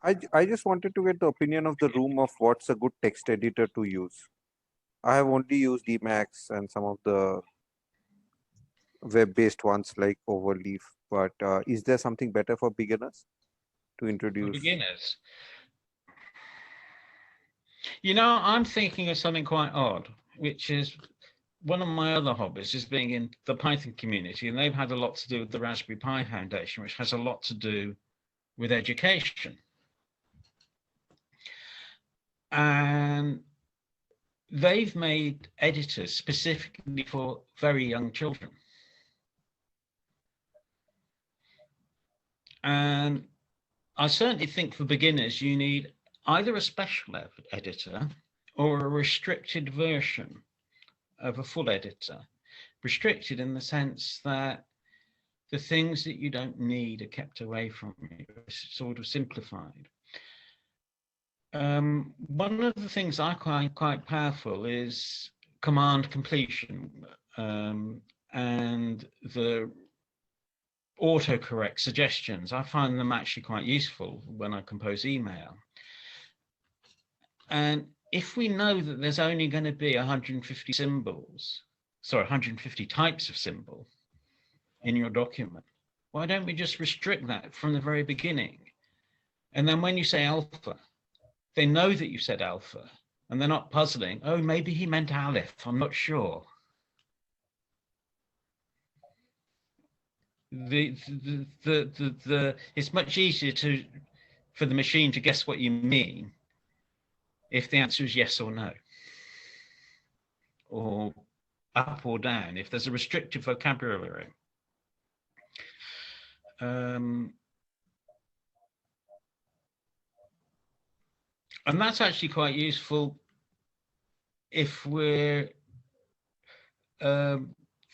I just wanted to get the opinion of the room of what's a good text editor to use. I have only used Emacs and some of the web-based ones like Overleaf, but is there something better for beginners to For introduce? beginners, you know, I'm thinking of something quite odd, which is one of my other hobbies is being in the Python community, and they've had a lot to do with the Raspberry Pi Foundation, which has a lot to do with education. And they've made editors specifically for very young children. And I certainly think for beginners, you need either a special editor or a restricted version of a full editor. Restricted in the sense that the things that you don't need are kept away from you, it's sort of simplified. One of the things I find quite powerful is command completion, and the autocorrect suggestions. I find them actually quite useful when I compose email. And if we know that there's only going to be 150 symbols, sorry, 150 types of symbol in your document, why don't we just restrict that from the very beginning? And then when you say alpha, they know that you said alpha, and they're not puzzling. Oh, maybe he meant aleph, I'm not sure. It's much easier for the machine to guess what you mean if the answer is yes or no, or up or down, if there's a restricted vocabulary. And that's actually quite useful if we're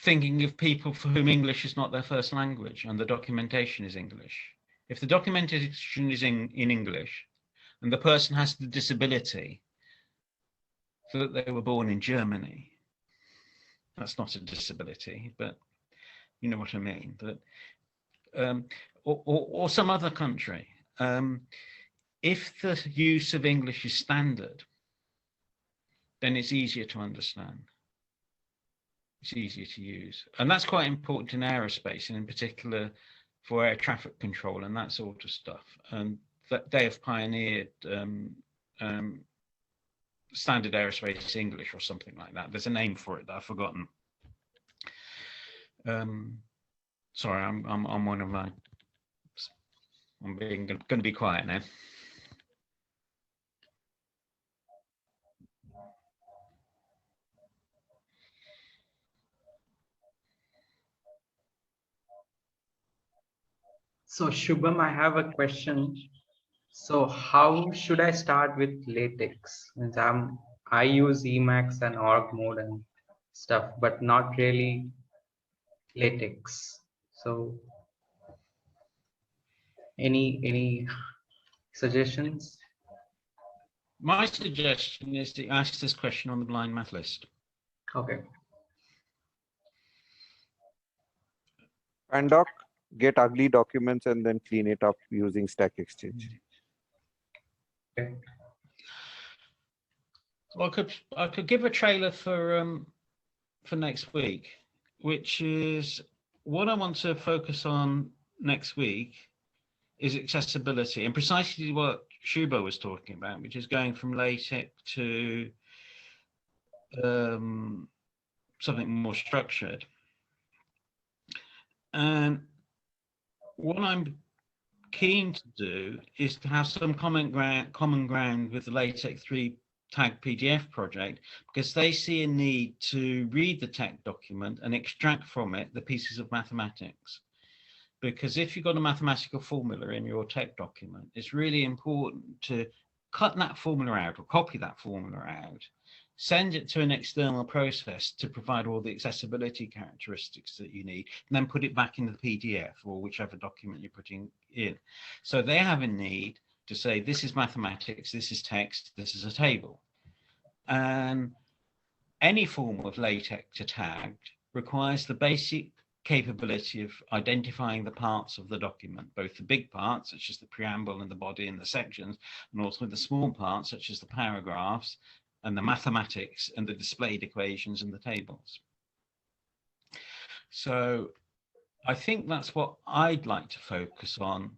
thinking of people for whom English is not their first language and the documentation is English. If the documentation is in English and the person has the disability that they were born in Germany, that's not a disability, but you know what I mean, that, or some other country. If the use of English is standard, then it's easier to understand. It's easier to use. And that's quite important in aerospace, and in particular for air traffic control and that sort of stuff. And that they have pioneered standard aerospace English or something like that. There's a name for it that I've forgotten. Sorry, I'm one of my. I'm going to be quiet now. So Shubham, I have a question. So how should I start with latex? Means I use Emacs and org mode and stuff, but not really latex. So any suggestions? My suggestion is to ask this question on the blind math list. Okay. Pandoc, get ugly documents and then clean it up using Stack Exchange. Okay. Well, I could give a trailer for next week, which is what I want to focus on next week is accessibility, and precisely what Shubo was talking about, which is going from LaTeX to something more structured. And what I'm keen to do is to have some common ground with the LaTeX 3 tag PDF project, because they see a need to read the tag document and extract from it the pieces of mathematics. Because if you've got a mathematical formula in your tech document, it's really important to cut that formula out or copy that formula out, send it to an external process to provide all the accessibility characteristics that you need, and then put it back into the PDF or whichever document you're putting in. So they have a need to say, this is mathematics, this is text, this is a table. And any form of LaTeX to tagged requires the basic capability of identifying the parts of the document, both the big parts, such as the preamble and the body and the sections, and also the small parts, such as the paragraphs and the mathematics and the displayed equations and the tables. So I think that's what I'd like to focus on